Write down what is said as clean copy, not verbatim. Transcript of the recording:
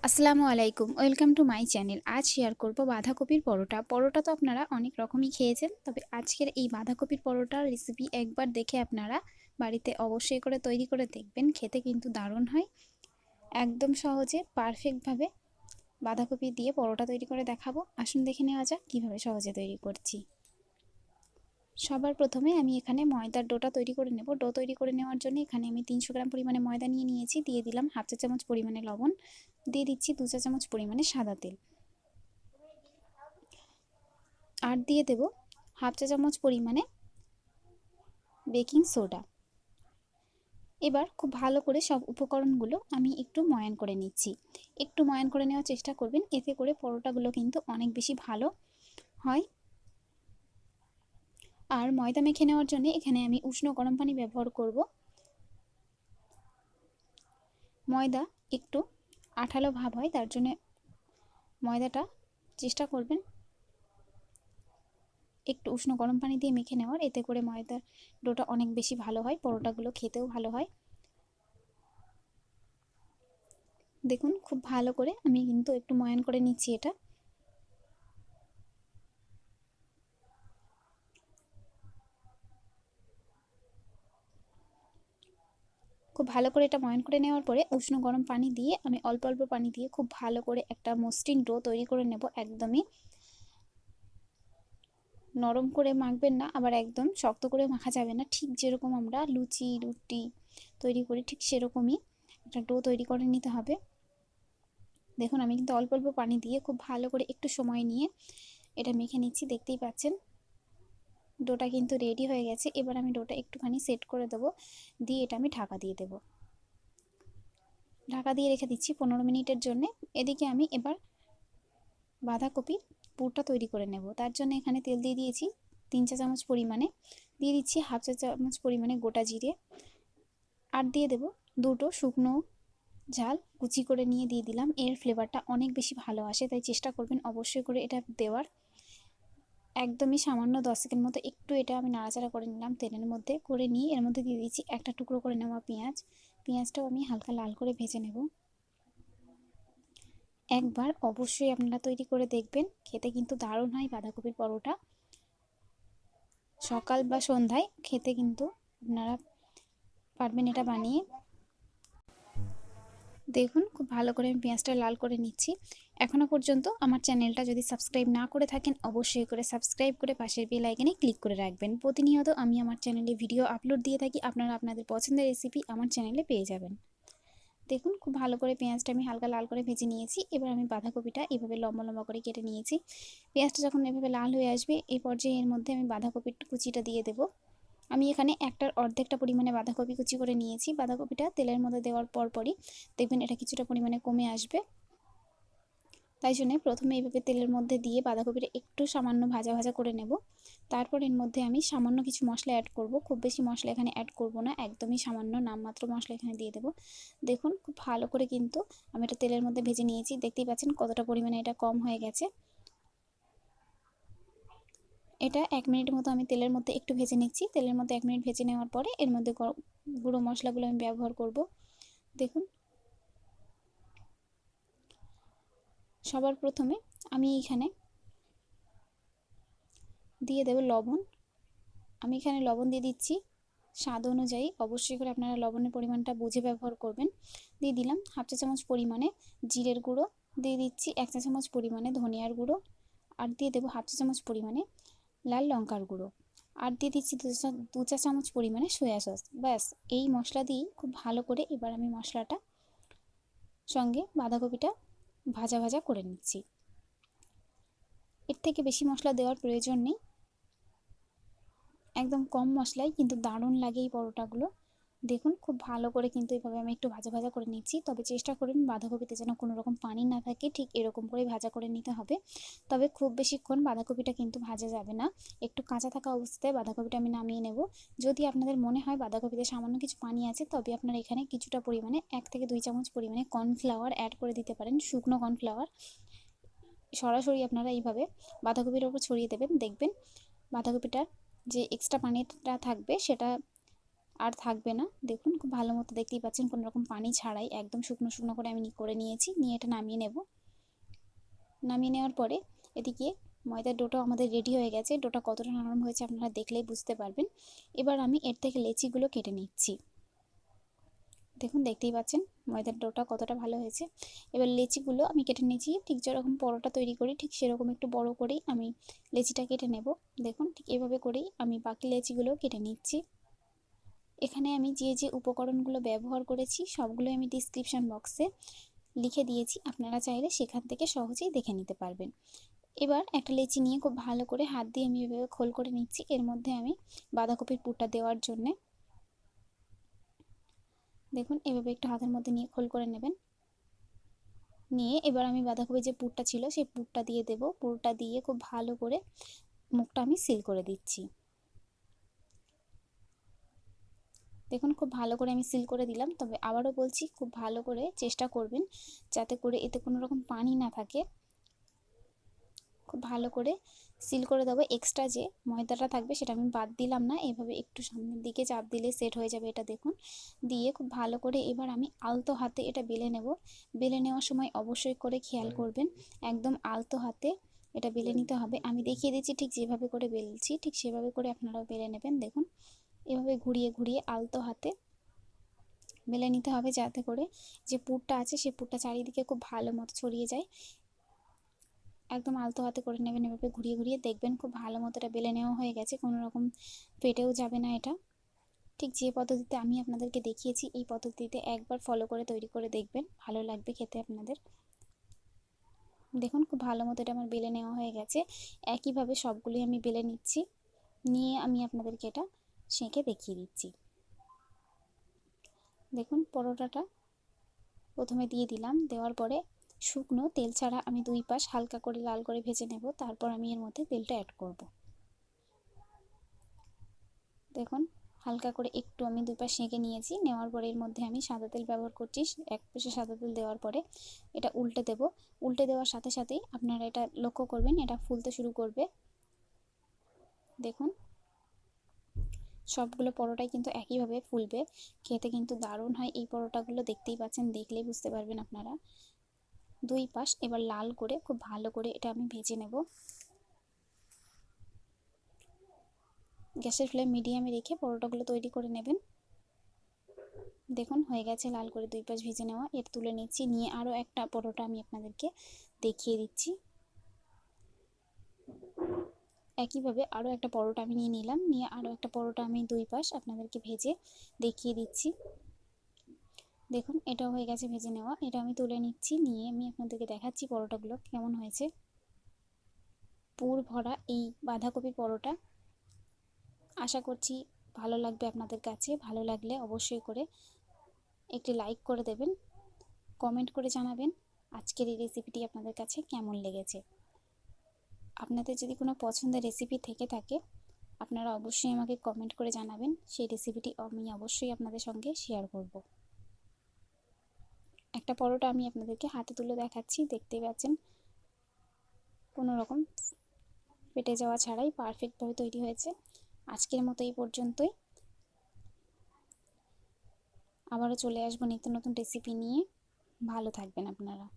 আসসালামু আলাইকুম, welcome to my channel. আজ শেয়ার করব বাঁধাকপির পরোটা। পরোটা তো আপনারা অনেক রকমই খেয়েছেন, তবে আজকের এই বাঁধাকপির পরোটার রেসিপি একবার দেখে আপনারা বাড়িতে অবশ্যই করে তৈরি করে দেখবেন। খেতে কিন্তু দারুণ হয়। একদম সহজে পারফেক্টভাবে বাঁধাকপি দিয়ে পরোটা তৈরি করে দেখাবো। আসুন দেখে নেওয়া যাক কীভাবে সহজে তৈরি করছি। সবার প্রথমে আমি এখানে ময়দার ডোটা তৈরি করে নেব। ডো তৈরি করে নেওয়ার জন্য এখানে আমি 300 গ্রাম পরিমাণে ময়দা নিয়ে নিয়েছি। দিয়ে দিলাম হাফ চা চামচ পরিমাণে লবণ, দিয়ে দিচ্ছি 2 চা চামচ পরিমাণে সাদা তেল, আর দিয়ে দেব হাফ চা চামচ পরিমাণে বেকিং সোডা। এবার খুব ভালো করে সব উপকরণগুলো আমি একটু ময়ান করে নিচ্ছি। একটু ময়ান করে নেওয়ার চেষ্টা করবেন, এতে করে পরোটাগুলো কিন্তু অনেক বেশি ভালো হয়। আর ময়দা মেখে নেওয়ার জন্য এখানে আমি উষ্ণ গরম পানি ব্যবহার করব। ময়দা একটু আঠালো ভাব হয়, তার জন্য ময়দাটা চেষ্টা করবেন একটু উষ্ণ গরম পানি দিয়ে মেখে নেওয়ার। এতে করে ময়দার ডোটা অনেক বেশি ভালো হয়, পরোটাগুলো খেতেও ভালো হয়। দেখুন খুব ভালো করে আমি কিন্তু একটু ময়ান করে নিচ্ছি। এটা খুব ভালো করে এটা ময়ান করে নেওয়ার পরে উষ্ণ গরম পানি দিয়ে আমি অল্প অল্প পানি দিয়ে খুব ভালো করে একটা মসৃণ ডো তৈরি করে নেব। একদমই নরম করে মাখবেন না, আবার একদম শক্ত করে মাখা যাবে না। ঠিক যেরকম আমরা লুচি রুটি তৈরি করি ঠিক সেরকমই একটা ডো তৈরি করে নিতে হবে। দেখুন আমি কিন্তু অল্প অল্প পানি দিয়ে খুব ভালো করে একটু সময় নিয়ে এটা মেখে নিচ্ছি। দেখতেই পাচ্ছেন ডোটা কিন্তু রেডি হয়ে গেছে। এবার আমি ডোটা একটুখানি সেট করে দেবো, দিয়ে এটা আমি ঢাকা দিয়ে দেবো। ঢাকা দিয়ে রেখে দিচ্ছি 15 মিনিটের জন্য। এদিকে আমি এবার বাঁধাকপির পুরটা তৈরি করে নেব। তার জন্য এখানে তেল দিয়ে দিয়েছি 3 চা চামচ পরিমাণে, দিয়ে দিচ্ছি হাফ চা চামচ পরিমাণে গোটা জিরে, আর দিয়ে দেব দুটো শুকনো ঝাল কুচি করে নিয়ে দিয়ে দিলাম। এর ফ্লেভারটা অনেক বেশি ভালো আসে, তাই চেষ্টা করবেন অবশ্যই করে এটা দেওয়ার। একদমই সামান্য 10 সেকেন্ড মতো একটু এটা আমি নাড়াচাড়া করে নিলাম তেলের মধ্যে। করে নিয়ে এর মধ্যে দিয়ে দিচ্ছি একটা টুকরো করে নেওয়া পেঁয়াজ। পেঁয়াজটাও আমি হালকা লাল করে ভেজে নেব। একবার অবশ্যই আপনারা তৈরি করে দেখবেন, খেতে কিন্তু দারুণ হয় বাঁধাকপির পরোটা। সকাল বা সন্ধ্যায় খেতে কিন্তু আপনারা পারবেন এটা বানিয়ে। দেখুন খুব ভালো করে আমি পেঁয়াজটা লাল করে নিচ্ছি। এখনও পর্যন্ত আমার চ্যানেলটা যদি সাবস্ক্রাইব না করে থাকেন অবশ্যই করে সাবস্ক্রাইব করে পাশের বেল আইকনে ক্লিক করে রাখবেন। প্রতিনিয়ত আমি আমার চ্যানেলে ভিডিও আপলোড দিয়ে থাকি, আপনারা আপনাদের পছন্দের রেসিপি আমার চ্যানেলে পেয়ে যাবেন। দেখুন খুব ভালো করে পেঁয়াজটা আমি হালকা লাল করে ভেজে নিয়েছি। এবার আমি বাঁধাকপিটা এভাবে লম্বা লম্বা করে কেটে নিয়েছি। পেঁয়াজটা যখন এভাবে লাল হয়ে আসবে এই পর্যায়ে এর মধ্যে আমি বাঁধাকপির কুচিটা দিয়ে দেবো। আমি এখানে একটার অর্ধেকটা পরিমাণে বাঁধাকপি কুচি করে নিয়েছি। বাঁধাকপিটা তেলের মধ্যে দেওয়ার পরপরই দেখবেন এটা কিছুটা পরিমাণে কমে আসবে। তাই জন্য প্রথমে এইভাবে তেলের মধ্যে দিয়ে বাঁধাকপিটা একটু সামান্য ভাজা ভাজা করে নেব। তারপর এর মধ্যে আমি সামান্য কিছু মশলা অ্যাড করব। খুব বেশি মশলা এখানে অ্যাড করব না, একদমই সামান্য নামমাত্র মশলা এখানে দিয়ে দেব। দেখুন খুব ভালো করে কিন্তু আমি এটা তেলের মধ্যে ভেজে নিয়েছি। দেখতেই পাচ্ছেন কতটা পরিমাণে এটা কম হয়ে গেছে। এটা 1 মিনিট মতো আমি তেলের মধ্যে একটু ভেজে নিচ্ছি। তেলের মধ্যে 1 মিনিট ভেজে নেওয়ার পরে এর মধ্যে গুঁড়ো মশলাগুলো আমি ব্যবহার করব। দেখুন সবার প্রথমে আমি এখানে দিয়ে দেব লবণ। আমি এখানে লবণ দিয়ে দিচ্ছি স্বাদ অনুযায়ী। অবশ্যই করে আপনারা লবণের পরিমাণটা বুঝে ব্যবহার করবেন। দিয়ে দিলাম হাফ চা চামচ পরিমাণে জিরের গুঁড়ো, দিয়ে দিচ্ছি 1 চা চামচ পরিমাণে ধনিয়ার গুঁড়ো, আর দিয়ে দেবো হাফ চা চামচ পরিমাণে লাল লঙ্কার গুঁড়ো, আর দিয়ে দিচ্ছি 2 চা চামচ পরিমাণে সয়া সস। ব্যাস এই মশলা দিয়েই খুব ভালো করে এবার আমি মশলাটা সঙ্গে বাঁধাকপিটা ভাজা ভাজা করে নিচ্ছি। এর থেকে বেশি মশলা দেওয়ার প্রয়োজন নেই, একদম কম মশলায় কিন্তু দারুণ লাগে এই পরোটাগুলো। দেখুন খুব ভালো করে কিন্তু এভাবে আমি একটু ভাজা ভাজা করে নিচ্ছি। তবে চেষ্টা করুন বাঁধাকপিতে যেন কোনো রকম পানি না থাকে, ঠিক এরকম করে ভাজা করে নিতে হবে। তবে খুব বেশিক্ষণ বাঁধাকপিটা কিন্তু ভাজা যাবে না, একটু কাঁচা থাকা অবস্থায় বাঁধাকপিটা আমি নামিয়ে নেব। যদি আপনাদের মনে হয় বাঁধাকপিতে সামান্য কিছু পানি আছে, তবে আপনারা এখানে কিছুটা পরিমাণে 1 থেকে 2 চামচ পরিমাণে কর্নফ্লাওয়ার অ্যাড করে দিতে পারেন, শুকনো কর্নফ্লাওয়ার। সরাসরি আপনারা এইভাবে বাঁধাকপির ওপর ছড়িয়ে দেবেন। দেখবেন বাঁধাকপিটার যে এক্সট্রা পানিটা থাকবে সেটা আর থাকবে না। দেখুন খুব ভালো মতো দেখতেই পাচ্ছেন কোনো রকম পানি ছাড়াই একদম শুকনো শুকনো করে আমি করে নিয়েছি। নিয়ে এটা নামিয়ে নেব। নামিয়ে নেওয়ার পরে এদিকে ময়দার ডোটাও আমাদের রেডি হয়ে গেছে। ডোটা কতটা নরম হয়েছে আপনারা দেখলেই বুঝতে পারবেন। এবার আমি এর থেকে লেচিগুলো কেটে নিচ্ছি। দেখুন দেখতেই পাচ্ছেন ময়দার ডোটা কতটা ভালো হয়েছে। এবার লেচিগুলো আমি কেটে নিয়েছি, ঠিক যেরকম পরোটা তৈরি করি ঠিক সেরকম একটু বড় করেই আমি লেচিটা কেটে নেব। দেখুন ঠিক এভাবে করেই আমি বাকি লেচিগুলো কেটে নিচ্ছি। এখানে আমি যে যে উপকরণগুলো ব্যবহার করেছি সবগুলোই আমি ডিসক্রিপশন বক্সে লিখে দিয়েছি, আপনারা চাইলে সেখান থেকে সহজেই দেখে নিতে পারবেন। এবার একটা লেচি নিয়ে খুব ভালো করে হাত দিয়ে আমি এভাবে খোল করে নিচ্ছি। এর মধ্যে আমি বাঁধাকপির পুরটা দেওয়ার জন্যে দেখুন এভাবে একটু হাতের মধ্যে নিয়ে খোল করে নেবেন। নিয়ে এবার আমি বাঁধাকপির যে পুরটা ছিল সেই পুরটা দিয়ে দেব। পুরটা দিয়ে খুব ভালো করে মুখটা আমি সিল করে দিচ্ছি। দেখুন খুব ভালো করে আমি সিল করে দিলাম। তবে আবারও বলছি খুব ভালো করে চেষ্টা করবেন যাতে করে এতে কোনো রকম পানি না থাকে। খুব ভালো করে সিল করে দেবো। এক্সট্রা যে ময়দাটা থাকবে সেটা আমি বাদ দিলাম না, এভাবে একটু সামনের দিকে চাপ দিলে সেট হয়ে যাবে এটা দেখুন। দিয়ে খুব ভালো করে এবার আমি আলতো হাতে এটা বেলে নেব। বেলে নেওয়ার সময় অবশ্যই করে খেয়াল করবেন একদম আলতো হাতে এটা বেলে নিতে হবে। আমি দেখিয়ে দিচ্ছি ঠিক যেভাবে করে বেলছি ঠিক সেভাবে করে আপনারাও বেলে নেবেন। দেখুন এভাবে ঘুরিয়ে ঘুরিয়ে আলতো হাতে বেলে নিতে হবে যাতে করে যে পুরটা আছে সেই পুরটা চারিদিকে খুব ভালো মতো ছড়িয়ে যায়। একদম আলতো হাতে করে নেবেন, এভাবে ঘুরিয়ে ঘুরিয়ে দেখবেন খুব ভালো মতো এটা বেলে নেওয়া হয়ে গেছে, কোনো রকম ফেটেও যাবে না এটা। ঠিক যে পদ্ধতিতে আমি আপনাদেরকে দেখিয়েছি এই পদ্ধতিতে একবার ফলো করে তৈরি করে দেখবেন, ভালো লাগবে খেতে আপনাদের। দেখুন খুব ভালো মতো এটা আমার বেলে নেওয়া হয়ে গেছে। একইভাবে সবগুলোই আমি বেলে নিচ্ছি, নিয়ে আমি আপনাদেরকে এটা সেঁকে দেখিয়ে দিচ্ছি। দেখুন পরোটাটা প্রথমে দিয়ে দিলাম, দেওয়ার পরে শুকনো তেল ছাড়া আমি দুই পাশ হালকা করে লাল করে ভেজে নেব, তারপর আমি এর মধ্যে তেলটা অ্যাড করব। দেখুন হালকা করে একটু আমি দুই পাশ সেঁকে নিয়েছি। নেওয়ার পরে এর মধ্যে আমি সাদা তেল ব্যবহার করছি। এক পাশে সাদা তেল দেওয়ার পরে এটা উল্টে দেব। উল্টে দেওয়ার সাথে সাথেই আপনারা এটা লক্ষ্য করবেন এটা ফুলতে শুরু করবে। দেখুন সবগুলো পরোটাই কিন্তু একইভাবে ফুলবে, খেতে কিন্তু দারুণ হয় এই পরোটাগুলো। দেখতেই পাচ্ছেন, দেখলেই বুঝতে পারবেন আপনারা। দুই পাশ এবার লাল করে খুব ভালো করে এটা আমি ভেজে নেব। গ্যাসের ফ্লেম মিডিয়ামে রেখে পরোটাগুলো তৈরি করে নেবেন। দেখুন হয়ে গেছে লাল করে দুই পাশ ভেজে নেওয়া। এর তুলে নিচ্ছি, নিয়ে আরও একটা পরোটা আমি আপনাদেরকে দেখিয়ে দিচ্ছি। একইভাবে আরও একটা পরোটা আমি নিয়ে নিলাম, নিয়ে আরও একটা পরোটা আমি দুই পাশ আপনাদেরকে ভেজে দেখিয়ে দিচ্ছি। দেখুন এটাও হয়ে গেছে ভেজে নেওয়া। এটা আমি তুলে নিচ্ছি, নিয়ে আমি আপনাদেরকে দেখাচ্ছি পরোটাগুলো কেমন হয়েছে। পুর ভরা এই বাঁধাকপি পরোটা আশা করছি ভালো লাগবে আপনাদের কাছে। ভালো লাগলে অবশ্যই করে একটি লাইক করে দেবেন, কমেন্ট করে জানাবেন আজকের এই রেসিপিটি আপনাদের কাছে কেমন লেগেছে। আপনাদের যদি কোনো পছন্দের রেসিপি থেকে থাকে আপনারা অবশ্যই আমাকে কমেন্ট করে জানাবেন, সেই রেসিপিটি আমি অবশ্যই আপনাদের সঙ্গে শেয়ার করব। একটা পরোটা আমি আপনাদেরকে হাতে তুলে দেখাচ্ছি, দেখতেই পাচ্ছেন কোনো রকম ফেটে যাওয়া ছাড়াই পারফেক্টভাবে তৈরি হয়েছে। আজকের মতো এই পর্যন্তই, আবারও চলে আসবো নিত্য নতুন রেসিপি নিয়ে। ভালো থাকবেন আপনারা।